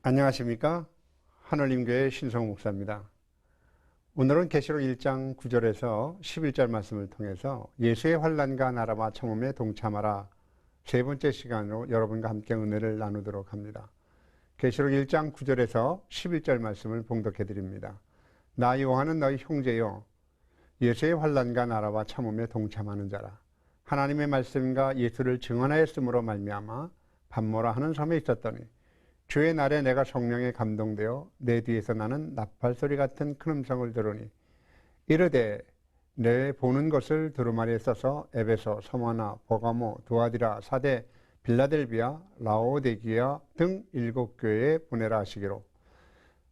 안녕하십니까? 하늘림교회 신성호 목사입니다. 오늘은 계시록 1장 9절에서 11절 말씀을 통해서 예수의 환난과 나라와 참음에 동참하라 세 번째 시간으로 여러분과 함께 은혜를 나누도록 합니다. 계시록 1장 9절에서 11절 말씀을 봉독해 드립니다. 나 요한은 너희 형제요 예수의 환난과 나라와 참음에 동참하는 자라. 하나님의 말씀과 예수를 증언하였으므로 말미암아 밤모라 하는 섬에 있었더니 주의 날에 내가 성령에 감동되어 내 뒤에서 나는 나팔소리 같은 큰 음성을 들으니 이르되 내 보는 것을 두루마리에 써서 에베소, 서머나, 버가모, 두아디라, 사대, 빌라델비아, 라오데기아 등 7교회에 보내라 하시기로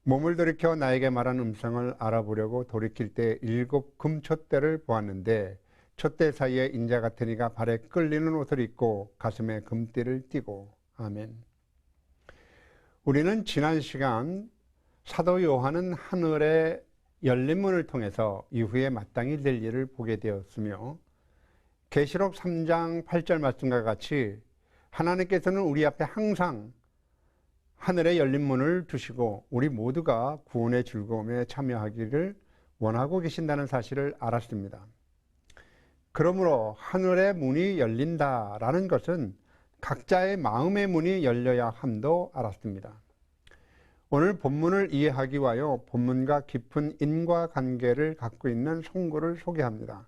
몸을 돌이켜 나에게 말한 음성을 알아보려고 돌이킬 때 7 금촛대를 보았는데 촛대 사이에 인자 같은 이가 발에 끌리는 옷을 입고 가슴에 금띠를 띠고 아멘. 우리는 지난 시간 사도 요한은 하늘의 열린 문을 통해서 이후에 마땅히 될 일을 보게 되었으며 계시록 3장 8절 말씀과 같이 하나님께서는 우리 앞에 항상 하늘의 열린 문을 두시고 우리 모두가 구원의 즐거움에 참여하기를 원하고 계신다는 사실을 알았습니다. 그러므로 하늘의 문이 열린다라는 것은 각자의 마음의 문이 열려야 함도 알았습니다. 오늘 본문을 이해하기 위하여 본문과 깊은 인과관계를 갖고 있는 송구를 소개합니다.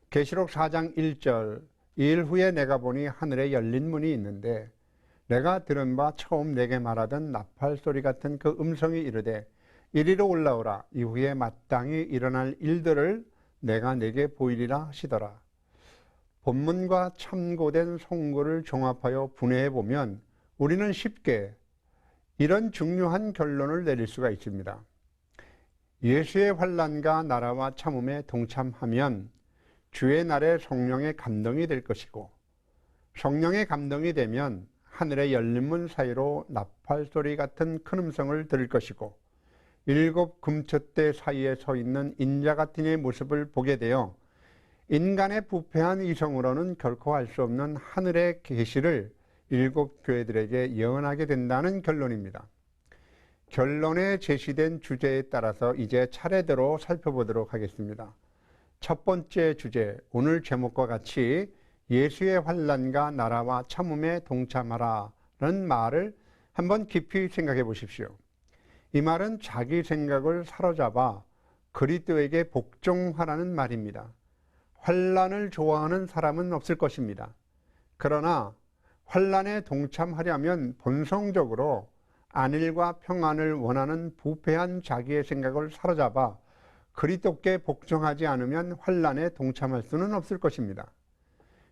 계시록 4장 1절 이 일 후에 내가 보니 하늘에 열린 문이 있는데 내가 들은 바 처음 내게 말하던 나팔소리 같은 그 음성이 이르되 이리로 올라오라. 이후에 마땅히 일어날 일들을 내가 내게 보이리라 하시더라. 본문과 참고된 송구를 종합하여 분해해 보면 우리는 쉽게 이런 중요한 결론을 내릴 수가 있습니다. 예수의 환난과 나라와 참음에 동참하면 주의 날에 성령의 감동이 될 것이고 성령의 감동이 되면 하늘의 열린 문 사이로 나팔소리 같은 큰 음성을 들을 것이고 7 금촛대 사이에 서 있는 인자 같은 이의 모습을 보게 되어 인간의 부패한 이성으로는 결코 알 수 없는 하늘의 계시를 7 교회들에게 예언하게 된다는 결론입니다. 결론에 제시된 주제에 따라서 이제 차례대로 살펴보도록 하겠습니다. 첫 번째 주제, 오늘 제목과 같이 예수의 환난과 나라와 참음에 동참하라는 말을 한번 깊이 생각해 보십시오. 이 말은 자기 생각을 사로잡아 그리스도에게 복종하라는 말입니다. 환난을 좋아하는 사람은 없을 것입니다. 그러나 환난에 동참하려면 본성적으로 안일과 평안을 원하는 부패한 자기의 생각을 사로잡아 그리스도께 복종하지 않으면 환난에 동참할 수는 없을 것입니다.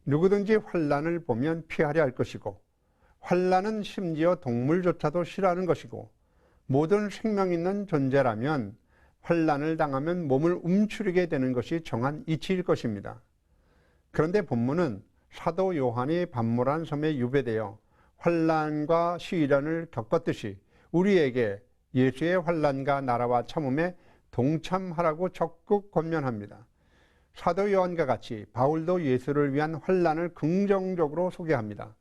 누구든지 환난을 보면 피하려 할 것이고 환난은 심지어 동물조차도 싫어하는 것이고 모든 생명 있는 존재라면 환난을 당하면 몸을 움츠리게 되는 것이 정한 이치일 것입니다. 그런데 본문은 사도 요한이 밤모란 섬에 유배되어 환난과 시련을 겪었듯이 우리에게 예수의 환난과 나라와 참음에 동참하라고 적극 권면합니다. 사도 요한과 같이 바울도 예수를 위한 환난을 긍정적으로 소개합니다.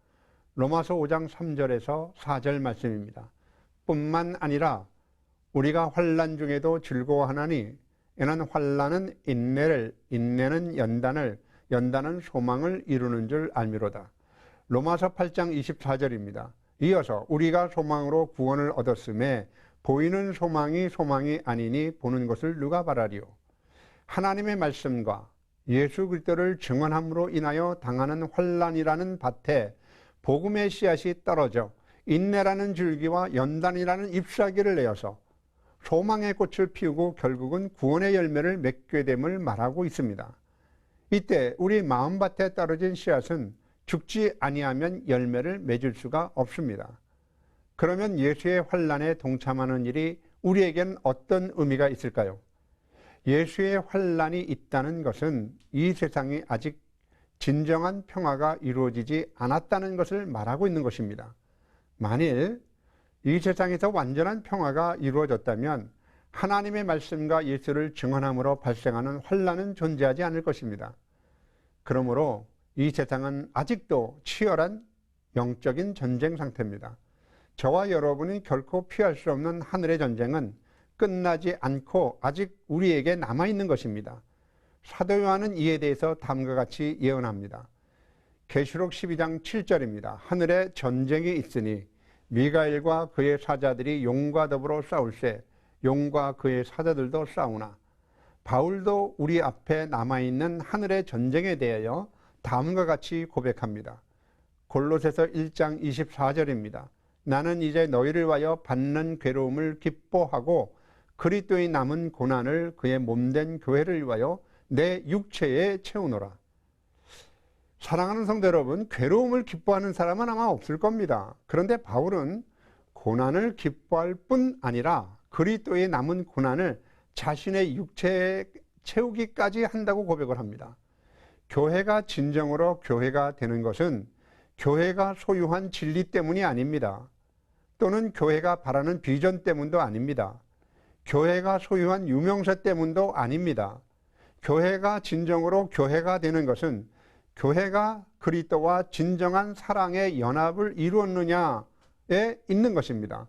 로마서 5장 3절에서 4절 말씀입니다. 뿐만 아니라 우리가 환난 중에도 즐거워하나니 이는 환난은 인내를, 인내는 연단을, 연단은 소망을 이루는 줄 알미로다. 로마서 8장 24절입니다. 이어서 우리가 소망으로 구원을 얻었음에 보이는 소망이 소망이 아니니 보는 것을 누가 바라리요. 하나님의 말씀과 예수 그리스도를 증언함으로 인하여 당하는 환난이라는 밭에 복음의 씨앗이 떨어져 인내라는 줄기와 연단이라는 잎사귀를 내어서 소망의 꽃을 피우고 결국은 구원의 열매를 맺게 됨을 말하고 있습니다. 이때 우리 마음밭에 떨어진 씨앗은 죽지 아니하면 열매를 맺을 수가 없습니다. 그러면 예수의 환난에 동참하는 일이 우리에겐 어떤 의미가 있을까요? 예수의 환난이 있다는 것은 이 세상이 아직 진정한 평화가 이루어지지 않았다는 것을 말하고 있는 것입니다. 만일 이 세상에서 완전한 평화가 이루어졌다면 하나님의 말씀과 예수를 증언함으로 발생하는 환난은 존재하지 않을 것입니다. 그러므로 이 세상은 아직도 치열한 영적인 전쟁 상태입니다. 저와 여러분이 결코 피할 수 없는 하늘의 전쟁은 끝나지 않고 아직 우리에게 남아있는 것입니다. 사도 요한은 이에 대해서 다음과 같이 예언합니다. 계시록 12장 7절입니다. 하늘에 전쟁이 있으니 미가엘과 그의 사자들이 용과 더불어 싸울세 용과 그의 사자들도 싸우나. 바울도 우리 앞에 남아있는 하늘의 전쟁에 대하여 다음과 같이 고백합니다. 골로새서 1장 24절입니다. 나는 이제 너희를 위하여 받는 괴로움을 기뻐하고 그리스도의 남은 고난을 그의 몸된 교회를 위하여 내 육체에 채우노라. 사랑하는 성도 여러분, 괴로움을 기뻐하는 사람은 아마 없을 겁니다. 그런데 바울은 고난을 기뻐할 뿐 아니라 그리스도의 남은 고난을 자신의 육체에 채우기까지 한다고 고백을 합니다. 교회가 진정으로 교회가 되는 것은 교회가 소유한 진리 때문이 아닙니다. 또는 교회가 바라는 비전 때문도 아닙니다. 교회가 소유한 유명세 때문도 아닙니다. 교회가 진정으로 교회가 되는 것은 교회가 그리스도와 진정한 사랑의 연합을 이루었느냐에 있는 것입니다.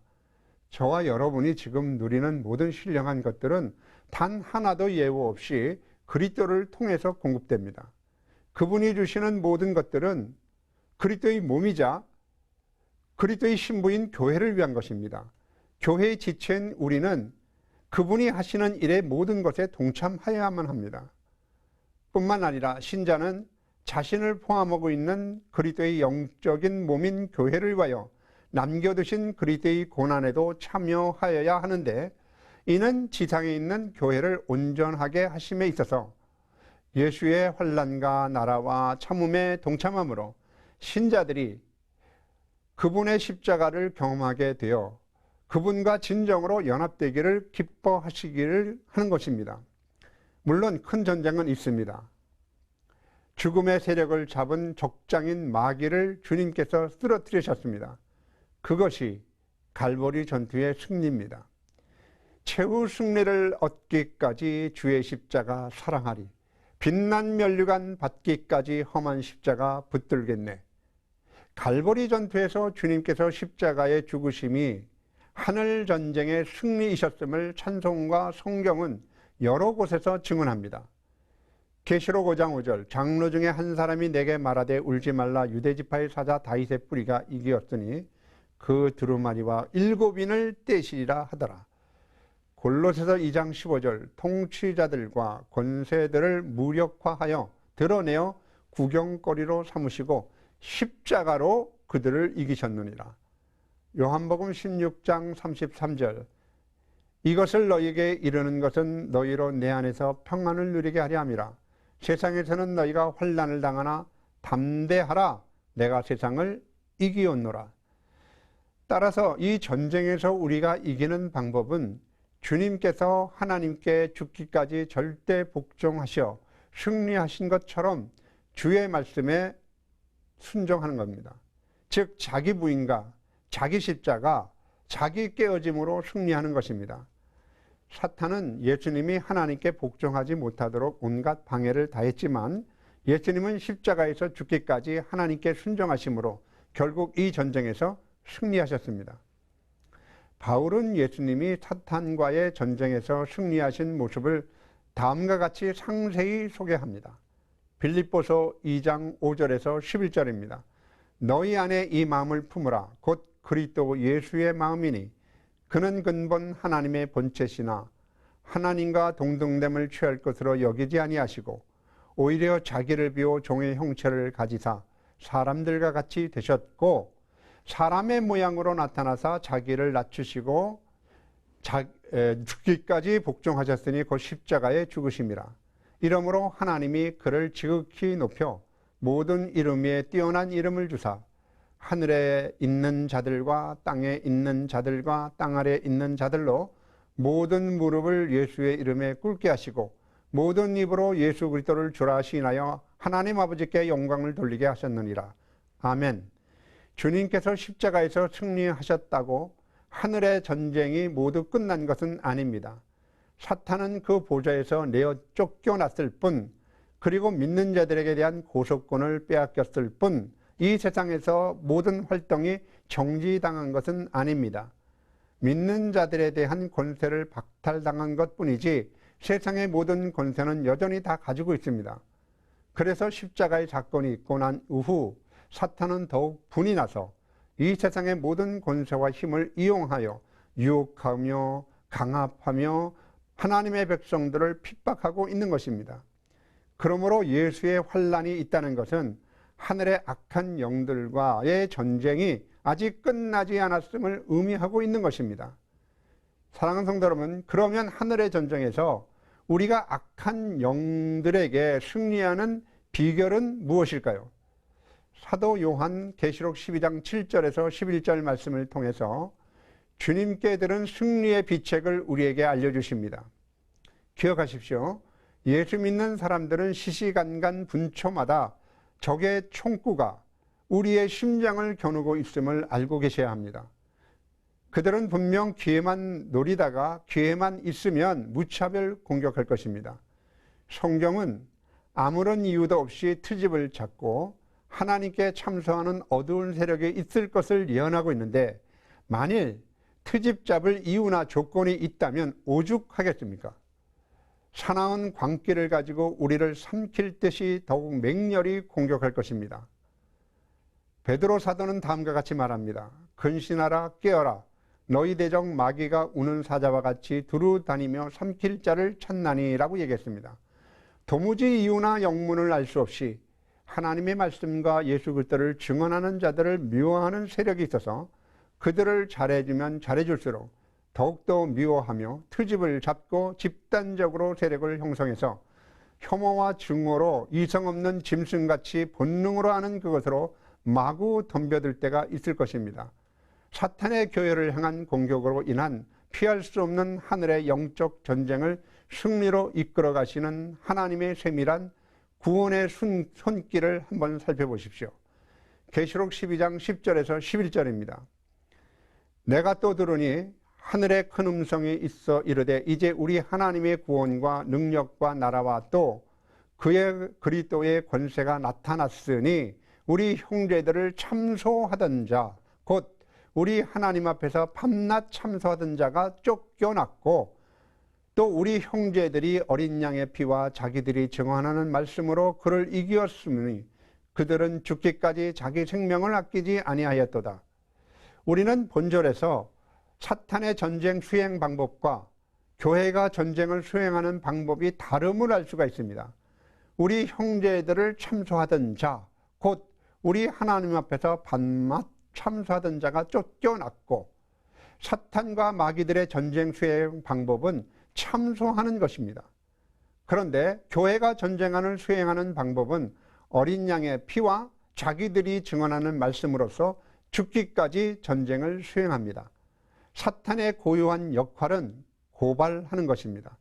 저와 여러분이 지금 누리는 모든 신령한 것들은 단 하나도 예우 없이 그리스도를 통해서 공급됩니다. 그분이 주시는 모든 것들은 그리스도의 몸이자 그리스도의 신부인 교회를 위한 것입니다. 교회의 지체인 우리는 그분이 하시는 일의 모든 것에 동참하여야만 합니다. 뿐만 아니라 신자는 자신을 포함하고 있는 그리스도의 영적인 몸인 교회를 위하여 남겨두신 그리스도의 고난에도 참여하여야 하는데, 이는 지상에 있는 교회를 온전하게 하심에 있어서 예수의 환난과 나라와 참음에 동참함으로 신자들이 그분의 십자가를 경험하게 되어 그분과 진정으로 연합되기를 기뻐하시기를 하는 것입니다. 물론 큰 전쟁은 있습니다. 죽음의 세력을 잡은 적장인 마귀를 주님께서 쓰러뜨리셨습니다. 그것이 갈보리 전투의 승리입니다. 최후 승리를 얻기까지 주의 십자가 사랑하리. 빛난 면류관 받기까지 험한 십자가 붙들겠네. 갈보리 전투에서 주님께서 십자가의 죽으심이 하늘 전쟁의 승리이셨음을 찬송과 성경은 여러 곳에서 증언합니다. 계시록 5장 5절 장로 중에 한 사람이 내게 말하되 울지 말라. 유대지파의 사자 다윗의 뿌리가 이기었으니 그 두루마리와 7인을 떼시리라 하더라. 골로새서 2장 15절 통치자들과 권세들을 무력화하여 드러내어 구경거리로 삼으시고 십자가로 그들을 이기셨느니라. 요한복음 16장 33절 이것을 너희에게 이르는 것은 너희로 내 안에서 평안을 누리게 하려 함이라. 세상에서는 너희가 환난을 당하나 담대하라. 내가 세상을 이기었노라. 따라서 이 전쟁에서 우리가 이기는 방법은 주님께서 하나님께 죽기까지 절대 복종하셔 승리하신 것처럼 주의 말씀에 순종하는 겁니다. 즉 자기 부인과 자기 십자가, 자기 깨어짐으로 승리하는 것입니다. 사탄은 예수님이 하나님께 복종하지 못하도록 온갖 방해를 다했지만 예수님은 십자가에서 죽기까지 하나님께 순종하심으로 결국 이 전쟁에서 승리하셨습니다. 바울은 예수님이 사탄과의 전쟁에서 승리하신 모습을 다음과 같이 상세히 소개합니다. 빌립보서 2장 5절에서 11절입니다. 너희 안에 이 마음을 품으라. 곧 그리스도 예수의 마음이니 그는 근본 하나님의 본체시나 하나님과 동등됨을 취할 것으로 여기지 아니하시고 오히려 자기를 비워 종의 형체를 가지사 사람들과 같이 되셨고 사람의 모양으로 나타나사 자기를 낮추시고 죽기까지 복종하셨으니 곧 십자가에 죽으심이라. 이러므로 하나님이 그를 지극히 높여 모든 이름 위에 뛰어난 이름을 주사 하늘에 있는 자들과 땅에 있는 자들과 땅 아래에 있는 자들로 모든 무릎을 예수의 이름에 꿇게 하시고 모든 입으로 예수 그리스도를 주라 시인하여 하나님 아버지께 영광을 돌리게 하셨느니라. 아멘. 주님께서 십자가에서 승리하셨다고 하늘의 전쟁이 모두 끝난 것은 아닙니다. 사탄은 그 보좌에서 내어 쫓겨났을 뿐, 그리고 믿는 자들에게 대한 고소권을 빼앗겼을 뿐, 이 세상에서 모든 활동이 정지당한 것은 아닙니다. 믿는 자들에 대한 권세를 박탈당한 것뿐이지 세상의 모든 권세는 여전히 다 가지고 있습니다. 그래서 십자가의 사건이 있고 난 이후 사탄은 더욱 분이 나서 이 세상의 모든 권세와 힘을 이용하여 유혹하며 강압하며 하나님의 백성들을 핍박하고 있는 것입니다. 그러므로 예수의 환난이 있다는 것은 하늘의 악한 영들과의 전쟁이 아직 끝나지 않았음을 의미하고 있는 것입니다. 사랑하는 성도 여러분, 그러면 하늘의 전쟁에서 우리가 악한 영들에게 승리하는 비결은 무엇일까요? 사도 요한 계시록 12장 7절에서 11절 말씀을 통해서 주님께 들은 승리의 비책을 우리에게 알려주십니다. 기억하십시오. 예수 믿는 사람들은 시시간간 분초마다 적의 총구가 우리의 심장을 겨누고 있음을 알고 계셔야 합니다. 그들은 분명 기회만 노리다가 기회만 있으면 무차별 공격할 것입니다. 성경은 아무런 이유도 없이 트집을 잡고 하나님께 참소하는 어두운 세력이 있을 것을 예언하고 있는데, 만일 트집 잡을 이유나 조건이 있다면 오죽하겠습니까? 사나운 광기를 가지고 우리를 삼킬 듯이 더욱 맹렬히 공격할 것입니다. 베드로 사도는 다음과 같이 말합니다. 근신하라, 깨어라. 너희 대적 마귀가 우는 사자와 같이 두루 다니며 삼킬 자를 찾나니라고 얘기했습니다. 도무지 이유나 영문을 알 수 없이 하나님의 말씀과 예수 그리스도를 증언하는 자들을 미워하는 세력이 있어서 그들을 잘해주면 잘해줄수록 더욱더 미워하며 트집을 잡고 집단적으로 세력을 형성해서 혐오와 증오로 이성 없는 짐승같이 본능으로 하는 그것으로 마구 덤벼들 때가 있을 것입니다. 사탄의 교회를 향한 공격으로 인한 피할 수 없는 하늘의 영적 전쟁을 승리로 이끌어 가시는 하나님의 세밀한 구원의 손길을 한번 살펴보십시오. 계시록 12장 10절에서 11절입니다. 내가 또 들으니 하늘에 큰 음성이 있어 이르되 이제 우리 하나님의 구원과 능력과 나라와 또 그의 그리스도의 권세가 나타났으니 우리 형제들을 참소하던 자 곧 우리 하나님 앞에서 밤낮 참소하던 자가 쫓겨났고 또 우리 형제들이 어린 양의 피와 자기들이 증언하는 말씀으로 그를 이기었으니 그들은 죽기까지 자기 생명을 아끼지 아니하였도다. 우리는 본절에서 사탄의 전쟁 수행 방법과 교회가 전쟁을 수행하는 방법이 다름을 알 수가 있습니다. 우리 형제들을 참소하던 자, 곧 우리 하나님 앞에서 밤낮 참소하던 자가 쫓겨났고, 사탄과 마귀들의 전쟁 수행 방법은 참소하는 것입니다. 그런데 교회가 전쟁을 수행하는 방법은 어린 양의 피와 자기들이 증언하는 말씀으로서 죽기까지 전쟁을 수행합니다. 사탄의 고유한 역할은 고발하는 것입니다.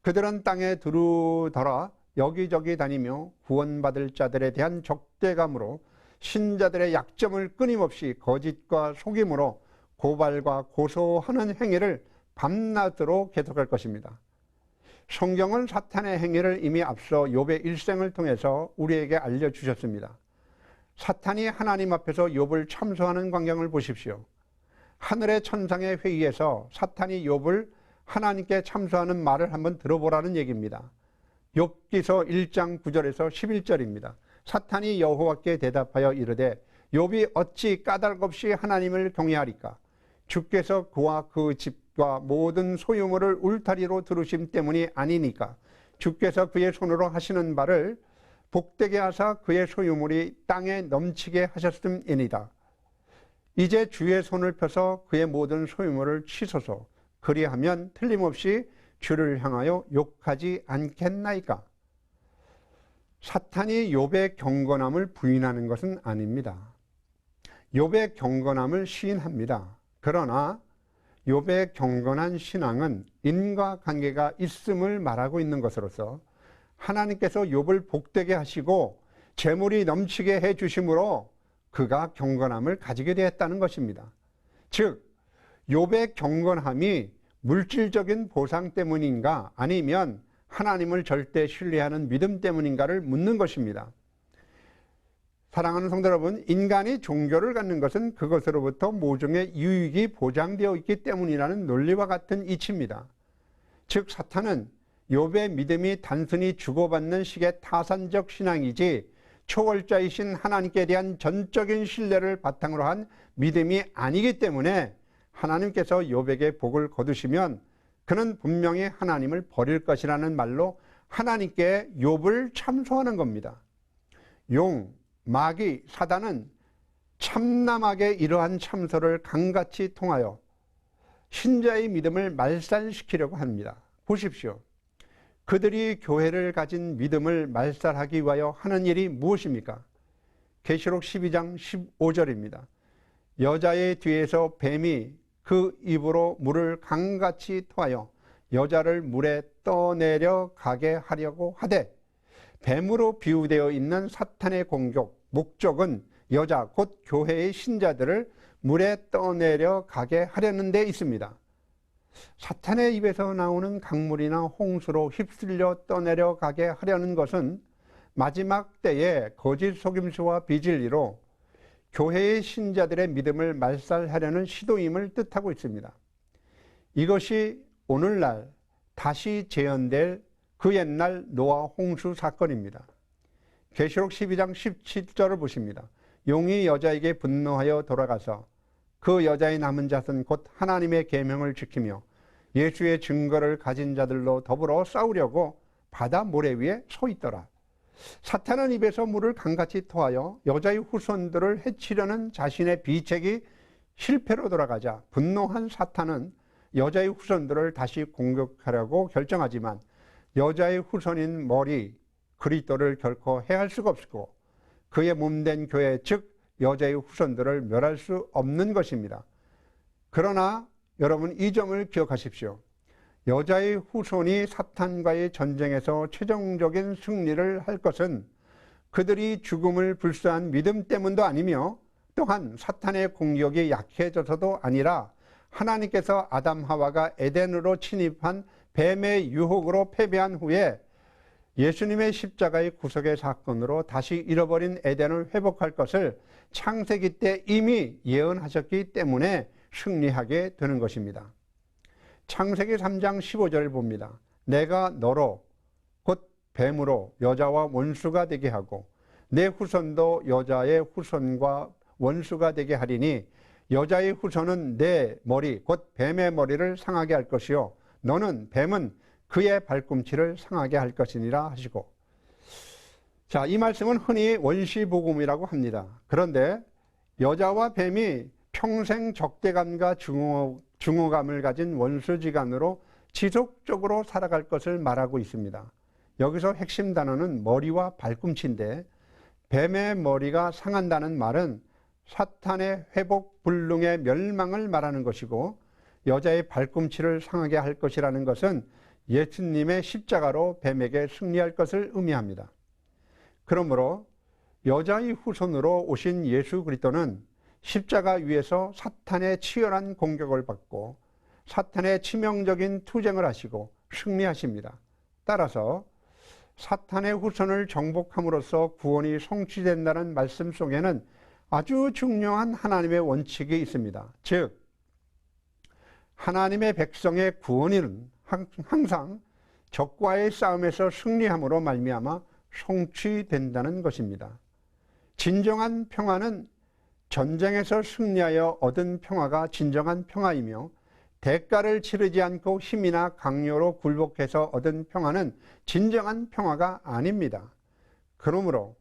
그들은 땅에 두루 돌아 여기저기 다니며 구원받을 자들에 대한 적대감으로 신자들의 약점을 끊임없이 거짓과 속임으로 고발과 고소하는 행위를 밤낮으로 계속할 것입니다. 성경은 사탄의 행위를 이미 앞서 욥의 일생을 통해서 우리에게 알려주셨습니다. 사탄이 하나님 앞에서 욥을 참소하는 광경을 보십시오. 하늘의 천상의 회의에서 사탄이 욥을 하나님께 참소하는 말을 한번 들어보라는 얘기입니다. 욥기서 1장 9절에서 11절입니다. 사탄이 여호와께 대답하여 이르되 욥이 어찌 까닭 없이 하나님을 경외하리까? 주께서 그와 그 집과 모든 소유물을 울타리로 두르심 때문이 아니니까. 주께서 그의 손으로 하시는 바를 복되게 하사 그의 소유물이 땅에 넘치게 하셨음이니이다. 이제 주의 손을 펴서 그의 모든 소유물을 치소서. 그리하면 틀림없이 주를 향하여 욕하지 않겠나이까? 사탄이 욥의 경건함을 부인하는 것은 아닙니다. 욥의 경건함을 시인합니다. 그러나 욥의 경건한 신앙은 인과관계가 있음을 말하고 있는 것으로서 하나님께서 욥을 복되게 하시고 재물이 넘치게 해 주심으로 그가 경건함을 가지게 되었다는 것입니다. 즉 욥의 경건함이 물질적인 보상 때문인가 아니면 하나님을 절대 신뢰하는 믿음 때문인가를 묻는 것입니다. 사랑하는 성도 여러분, 인간이 종교를 갖는 것은 그것으로부터 모종의 유익이 보장되어 있기 때문이라는 논리와 같은 이치입니다. 즉 사탄은 욥의 믿음이 단순히 주고받는 식의 타산적 신앙이지 초월자이신 하나님께 대한 전적인 신뢰를 바탕으로 한 믿음이 아니기 때문에 하나님께서 욥에게 복을 거두시면 그는 분명히 하나님을 버릴 것이라는 말로 하나님께 욥을 참소하는 겁니다. 용, 마귀, 사단은 참남하게 이러한 참소를 강같이 통하여 신자의 믿음을 말살시키려고 합니다. 보십시오. 그들이 교회를 가진 믿음을 말살하기 위하여 하는 일이 무엇입니까? 계시록 12장 15절입니다. 여자의 뒤에서 뱀이 그 입으로 물을 강같이 토하여 여자를 물에 떠내려 가게 하려고 하되, 뱀으로 비유되어 있는 사탄의 공격, 목적은 여자 곧 교회의 신자들을 물에 떠내려 가게 하려는 데 있습니다. 사탄의 입에서 나오는 강물이나 홍수로 휩쓸려 떠내려 가게 하려는 것은 마지막 때에 거짓 속임수와 비진리로 교회의 신자들의 믿음을 말살하려는 시도임을 뜻하고 있습니다. 이것이 오늘날 다시 재현될 그 옛날 노아 홍수 사건입니다. 계시록 12장 17절을 보십니다. 용이 여자에게 분노하여 돌아가서 그 여자의 남은 자손 곧 하나님의 계명을 지키며 예수의 증거를 가진 자들로 더불어 싸우려고 바다 모래 위에 서 있더라. 사탄은 입에서 물을 강같이 토하여 여자의 후손들을 해치려는 자신의 비책이 실패로 돌아가자 분노한 사탄은 여자의 후손들을 다시 공격하려고 결정하지만 여자의 후손인 머리 그리스도를 결코 해할 수가 없고 그의 몸된 교회 즉 여자의 후손들을 멸할 수 없는 것입니다. 그러나 여러분 이 점을 기억하십시오. 여자의 후손이 사탄과의 전쟁에서 최종적인 승리를 할 것은 그들이 죽음을 불사한 믿음 때문도 아니며 또한 사탄의 공격이 약해져서도 아니라 하나님께서 아담 하와가 에덴으로 침입한 뱀의 유혹으로 패배한 후에 예수님의 십자가의 구속의 사건으로 다시 잃어버린 에덴을 회복할 것을 창세기 때 이미 예언하셨기 때문에 승리하게 되는 것입니다. 창세기 3장 15절을 봅니다. 내가 너로 곧 뱀으로 여자와 원수가 되게 하고 내 후손도 여자의 후손과 원수가 되게 하리니 여자의 후손은 내 머리 곧 뱀의 머리를 상하게 할 것이요 너는 뱀은 그의 발꿈치를 상하게 할 것이니라 하시고, 자, 이 말씀은 흔히 원시복음이라고 합니다. 그런데 여자와 뱀이 평생 적대감과 증오감을 가진 원수지간으로 지속적으로 살아갈 것을 말하고 있습니다. 여기서 핵심 단어는 머리와 발꿈치인데 뱀의 머리가 상한다는 말은 사탄의 회복 불능의 멸망을 말하는 것이고 여자의 발꿈치를 상하게 할 것이라는 것은 예수님의 십자가로 뱀에게 승리할 것을 의미합니다. 그러므로 여자의 후손으로 오신 예수 그리스도는 십자가 위에서 사탄의 치열한 공격을 받고 사탄의 치명적인 투쟁을 하시고 승리하십니다. 따라서 사탄의 후손을 정복함으로써 구원이 성취된다는 말씀 속에는 아주 중요한 하나님의 원칙이 있습니다. 즉 하나님의 백성의 구원은 항상 적과의 싸움에서 승리함으로 말미암아 성취된다는 것입니다. 진정한 평화는 전쟁에서 승리하여 얻은 평화가 진정한 평화이며 대가를 치르지 않고 힘이나 강요로 굴복해서 얻은 평화는 진정한 평화가 아닙니다. 그러므로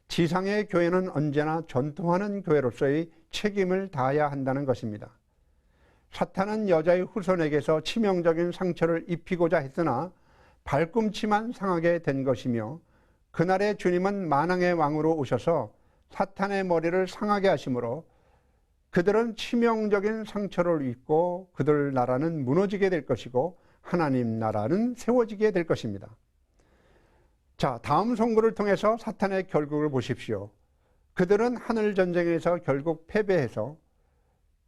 지상의 교회는 언제나 전투하는 교회로서의 책임을 다해야 한다는 것입니다. 사탄은 여자의 후손에게서 치명적인 상처를 입히고자 했으나 발꿈치만 상하게 된 것이며 그날의 주님은 만왕의 왕으로 오셔서 사탄의 머리를 상하게 하심으로 그들은 치명적인 상처를 입고 그들 나라는 무너지게 될 것이고 하나님 나라는 세워지게 될 것입니다. 자, 다음 선고를 통해서 사탄의 결국을 보십시오. 그들은 하늘 전쟁에서 결국 패배해서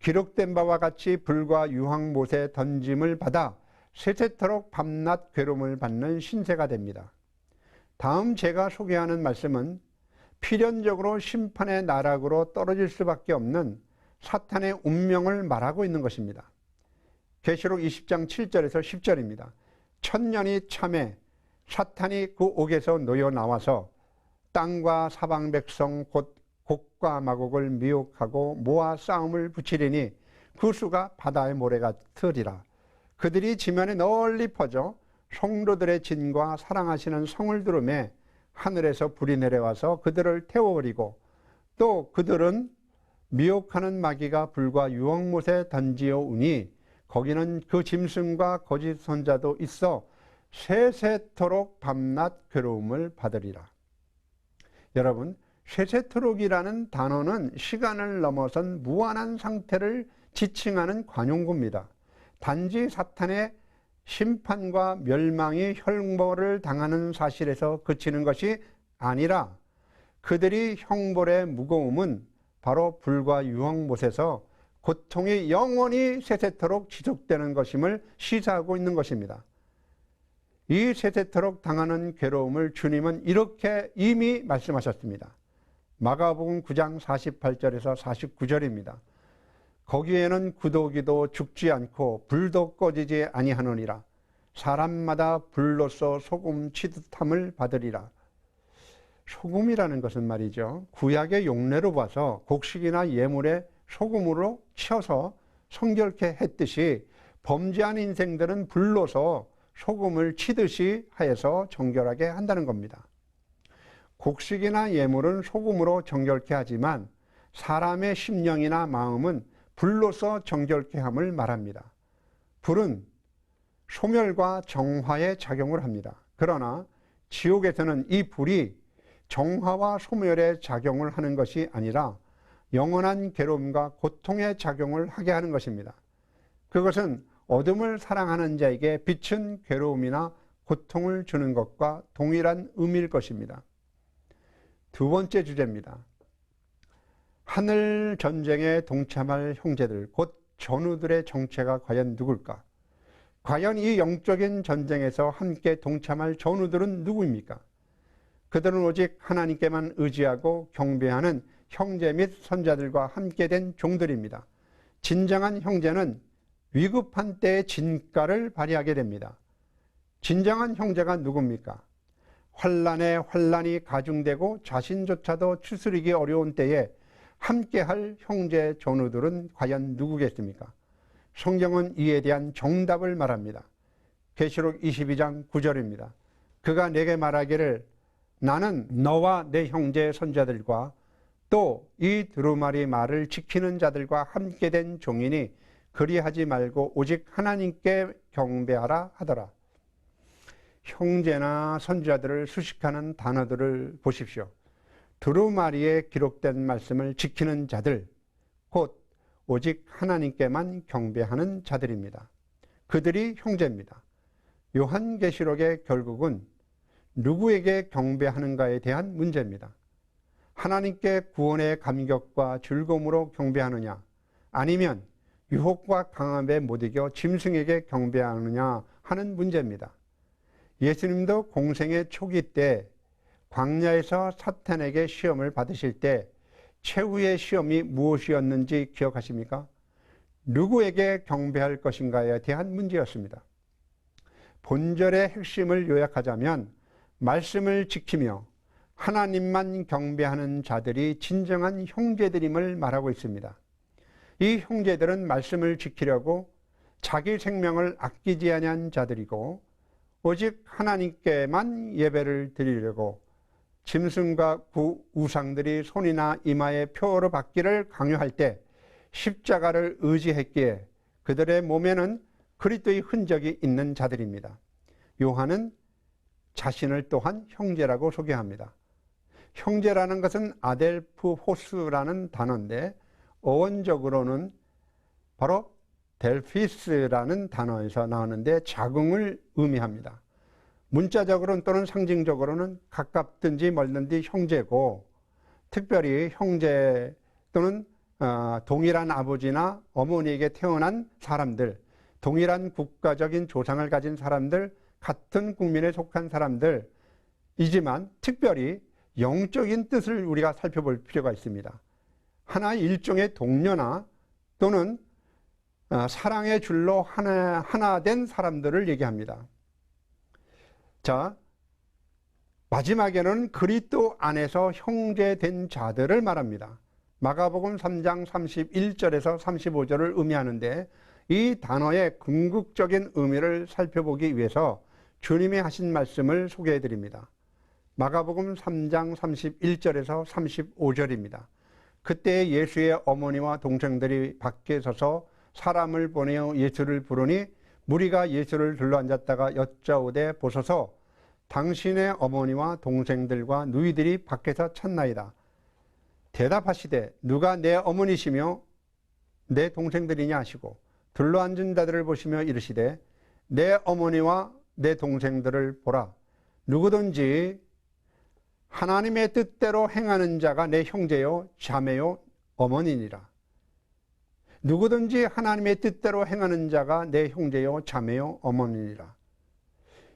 기록된 바와 같이 불과 유황못에 던짐을 받아 세세토록 밤낮 괴로움을 받는 신세가 됩니다. 다음 제가 소개하는 말씀은 필연적으로 심판의 나락으로 떨어질 수밖에 없는 사탄의 운명을 말하고 있는 것입니다. 계시록 20장 7절에서 10절입니다. 천년이 참해 사탄이 그 옥에서 놓여 나와서 땅과 사방 백성 곧 곡과 마곡을 미혹하고 모아 싸움을 붙이리니 그 수가 바다의 모래 같으리라. 그들이 지면에 널리 퍼져 성도들의 진과 사랑하시는 성을 두르매 하늘에서 불이 내려와서 그들을 태워버리고 또 그들은 미혹하는 마귀가 불과 유황못에 던지어오니 거기는 그 짐승과 거짓 선자도 있어 세세토록 밤낮 괴로움을 받으리라. 여러분, 세세토록이라는 단어는 시간을 넘어선 무한한 상태를 지칭하는 관용구입니다. 단지 사탄의 심판과 멸망이 형벌을 당하는 사실에서 그치는 것이 아니라 그들이 형벌의 무거움은 바로 불과 유황못에서 고통이 영원히 세세토록 지속되는 것임을 시사하고 있는 것입니다. 이 세세토록 당하는 괴로움을 주님은 이렇게 이미 말씀하셨습니다. 마가복음 9장 48절에서 49절입니다. 거기에는 구더기도 죽지 않고 불도 꺼지지 아니하느니라. 사람마다 불로써 소금 치듯함을 받으리라. 소금이라는 것은 말이죠, 구약의 용례로 봐서 곡식이나 예물에 소금으로 치어서 성결케 했듯이 범죄한 인생들은 불로서 소금을 치듯이 하여서 정결하게 한다는 겁니다. 곡식이나 예물은 소금으로 정결케 하지만 사람의 심령이나 마음은 불로서 정결케 함을 말합니다. 불은 소멸과 정화에 작용을 합니다. 그러나 지옥에서는 이 불이 정화와 소멸에 작용을 하는 것이 아니라 영원한 괴로움과 고통에 작용을 하게 하는 것입니다. 그것은 어둠을 사랑하는 자에게 빛은 괴로움이나 고통을 주는 것과 동일한 의미일 것입니다. 두 번째 주제입니다. 하늘 전쟁에 동참할 형제들, 곧 전우들의 정체가 과연 누굴까? 과연 이 영적인 전쟁에서 함께 동참할 전우들은 누구입니까? 그들은 오직 하나님께만 의지하고 경배하는 형제 및 선자들과 함께 된 종들입니다. 진정한 형제는 위급한 때의 진가를 발휘하게 됩니다. 진정한 형제가 누굽니까? 환난에 환난이 가중되고 자신조차도 추스리기 어려운 때에 함께할 형제 전우들은 과연 누구겠습니까? 성경은 이에 대한 정답을 말합니다. 계시록 22장 9절입니다. 그가 내게 말하기를 나는 너와 내 형제 선자들과 또 이 두루마리 말을 지키는 자들과 함께 된 종이니 그리하지 말고 오직 하나님께 경배하라 하더라. 형제나 선자들을 수식하는 단어들을 보십시오. 두루마리에 기록된 말씀을 지키는 자들, 곧 오직 하나님께만 경배하는 자들입니다. 그들이 형제입니다. 요한계시록의 결국은 누구에게 경배하는가에 대한 문제입니다. 하나님께 구원의 감격과 즐거움으로 경배하느냐, 아니면 유혹과 강함에 못 이겨 짐승에게 경배하느냐 하는 문제입니다. 예수님도 공생의 초기 때 광야에서 사탄에게 시험을 받으실 때 최후의 시험이 무엇이었는지 기억하십니까? 누구에게 경배할 것인가에 대한 문제였습니다. 본절의 핵심을 요약하자면 말씀을 지키며 하나님만 경배하는 자들이 진정한 형제들임을 말하고 있습니다. 이 형제들은 말씀을 지키려고 자기 생명을 아끼지 아니한 자들이고 오직 하나님께만 예배를 드리려고 짐승과 우상들이 손이나 이마에 표로 받기를 강요할 때 십자가를 의지했기에 그들의 몸에는 그리스도의 흔적이 있는 자들입니다. 요한은 자신을 또한 형제라고 소개합니다. 형제라는 것은 아델프 호스라는 단어인데 어원적으로는 바로 델피스라는 단어에서 나오는데 자궁을 의미합니다. 문자적으로는 또는 상징적으로는 가깝든지 멀든지 형제고, 특별히 형제 또는 동일한 아버지나 어머니에게 태어난 사람들, 동일한 국가적인 조상을 가진 사람들, 같은 국민에 속한 사람들이지만 특별히 영적인 뜻을 우리가 살펴볼 필요가 있습니다. 하나의 일종의 동료나 또는 사랑의 줄로 하나 된 사람들을 얘기합니다. 자, 마지막에는 그리스도 안에서 형제된 자들을 말합니다. 마가복음 3장 31절에서 35절을 의미하는데 이 단어의 궁극적인 의미를 살펴보기 위해서 주님이 하신 말씀을 소개해 드립니다. 마가복음 3장 31절에서 35절입니다. 그때 예수의 어머니와 동생들이 밖에 서서 사람을 보내어 예수를 부르니 무리가 예수를 둘러앉았다가 여짜오되 보소서 당신의 어머니와 동생들과 누이들이 밖에서 찾나이다. 대답하시되 누가 내 어머니시며 내 동생들이냐 하시고 둘러앉은 자들을 보시며 이르시되 내 어머니와 내 동생들을 보라. 누구든지 하나님의 뜻대로 행하는 자가 내 형제요 자매요 어머니니라. 누구든지 하나님의 뜻대로 행하는 자가 내 형제요 자매요 어머니니라.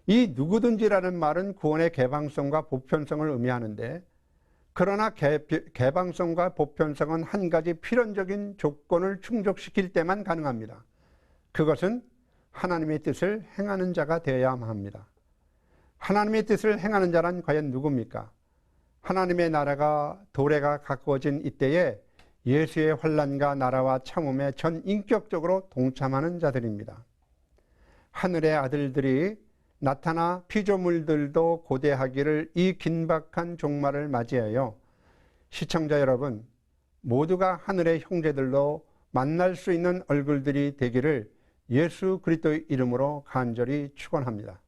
이 누구든지라는 말은 구원의 개방성과 보편성을 의미하는데, 그러나 개방성과 보편성은 한 가지 필연적인 조건을 충족시킬 때만 가능합니다. 그것은 하나님의 뜻을 행하는 자가 되어야 합니다. 하나님의 뜻을 행하는 자란 과연 누굽니까? 하나님의 나라가 도래가 가까워진 이때에 예수의 환난과 나라와 참음에 전 인격적으로 동참하는 자들입니다. 하늘의 아들들이 나타나 피조물들도 고대하기를 이 긴박한 종말을 맞이하여 시청자 여러분 모두가 하늘의 형제들로 만날 수 있는 얼굴들이 되기를 예수 그리스도의 이름으로 간절히 축원합니다.